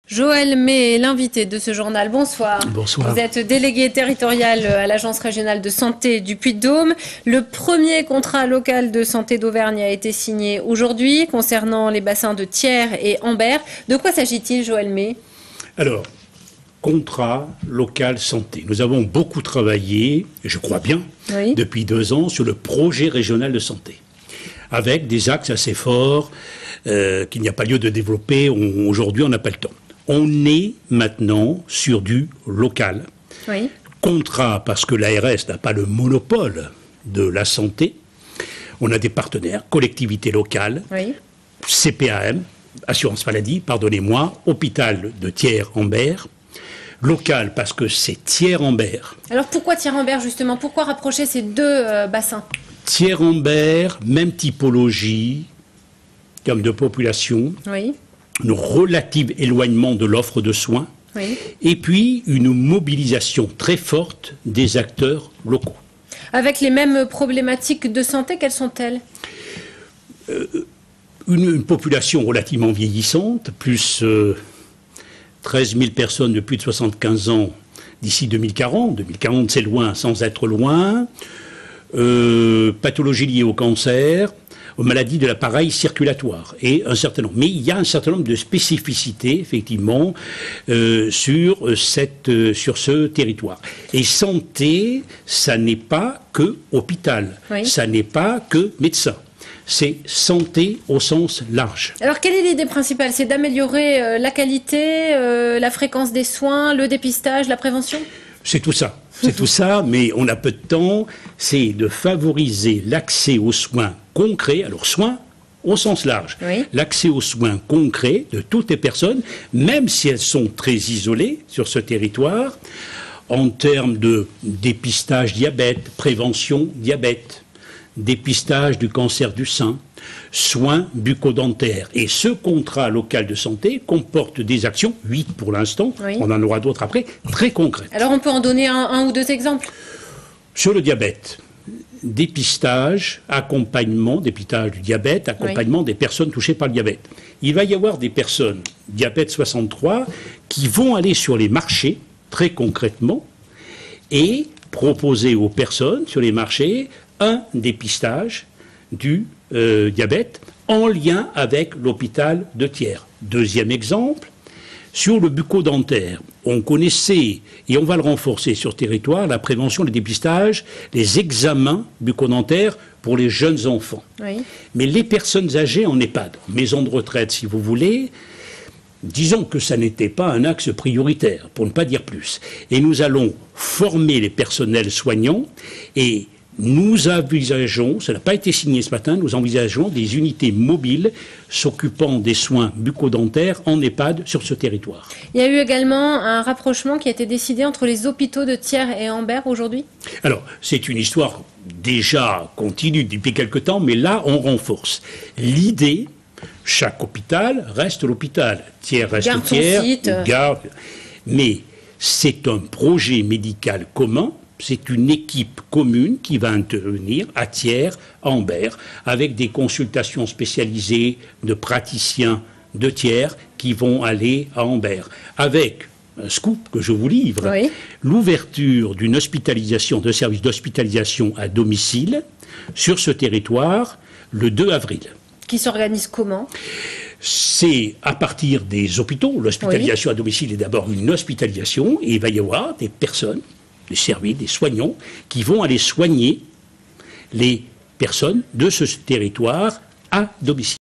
Joël May est l'invité de ce journal. Bonsoir. Bonsoir. Vous êtes délégué territorial à l'Agence régionale de santé du Puy-de-Dôme. Le premier contrat local de santé d'Auvergne a été signé aujourd'hui concernant les bassins de Thiers et Ambert. De quoi s'agit-il, Joël May? Alors, contrat local santé. Nous avons beaucoup travaillé, je crois bien, depuis 2 ans sur le projet régional de santé, avec des axes assez forts qu'il n'y a pas lieu de développer. Aujourd'hui, on n'a pas le temps. On est maintenant sur du local. Oui. Contrat parce que l'ARS n'a pas le monopole de la santé. On a des partenaires, collectivités locales, CPAM, assurance maladie, pardonnez-moi, hôpital de Thiers-Ambert. Local parce que c'est Thiers-Ambert. Alors pourquoi Thiers-Ambert justement? Pourquoi rapprocher ces deux bassins? Thiers-Ambert, même typologie, termes de population, un relatif éloignement de l'offre de soins, et puis une mobilisation très forte des acteurs locaux. Avec les mêmes problématiques de santé, quelles sont-elles? Une population relativement vieillissante, plus 13 000 personnes de plus de 75 ans d'ici 2040. 2040, c'est loin sans être loin. Pathologies liées au cancer, aux maladies de l'appareil circulatoire et un certain nombre. Mais il y a un certain nombre de spécificités, effectivement, sur ce territoire. Et santé, ça n'est pas que hôpital, ça n'est pas que médecin. C'est santé au sens large. Alors, quelle est l'idée principale? C'est d'améliorer la qualité, la fréquence des soins, le dépistage, la prévention? C'est tout ça. C'est tout ça, mais on a peu de temps. C'est de favoriser l'accès aux soins concrets. Alors, soins au sens large. L'accès aux soins concrets de toutes les personnes, même si elles sont très isolées sur ce territoire, en termes de dépistage diabète, prévention diabète, dépistage du cancer du sein, soins bucco-dentaires. Et ce contrat local de santé comporte des actions, 8 pour l'instant, on en aura d'autres après, très concrètes. Alors on peut en donner un ou deux exemples? Sur le diabète, dépistage, accompagnement, dépistage du diabète, accompagnement des personnes touchées par le diabète. Il va y avoir des personnes, diabète 63, qui vont aller sur les marchés, très concrètement, et proposer aux personnes sur les marchés un dépistage du diabète en lien avec l'hôpital de Thiers. Deuxième exemple, sur le bucco-dentaire, on connaissait, et on va le renforcer sur le territoire, la prévention, le dépistage, les examens bucco-dentaires pour les jeunes enfants. Mais les personnes âgées en EHPAD, maison de retraite si vous voulez, disons que ça n'était pas un axe prioritaire, pour ne pas dire plus. Et nous allons former les personnels soignants et nous envisageons, ça n'a pas été signé ce matin, nous envisageons des unités mobiles s'occupant des soins bucco-dentaires en EHPAD sur ce territoire. Il y a eu également un rapprochement qui a été décidé entre les hôpitaux de Thiers et Ambert aujourd'hui? Alors, c'est une histoire déjà continue depuis quelque temps, mais là, on renforce. L'idée, chaque hôpital reste l'hôpital. Thiers reste Thiers, garde. Mais c'est un projet médical commun. C'est une équipe commune qui va intervenir à Thiers, à Ambert, avec des consultations spécialisées de praticiens de Thiers qui vont aller à Ambert. Avec un scoop que je vous livre, l'ouverture d'une hospitalisation, de services d'hospitalisation à domicile sur ce territoire le 2 avril. Qui s'organise comment? C'est à partir des hôpitaux. L'hospitalisation à domicile est d'abord une hospitalisation et il va y avoir des personnes, des services, des soignants, qui vont aller soigner les personnes de ce territoire à domicile.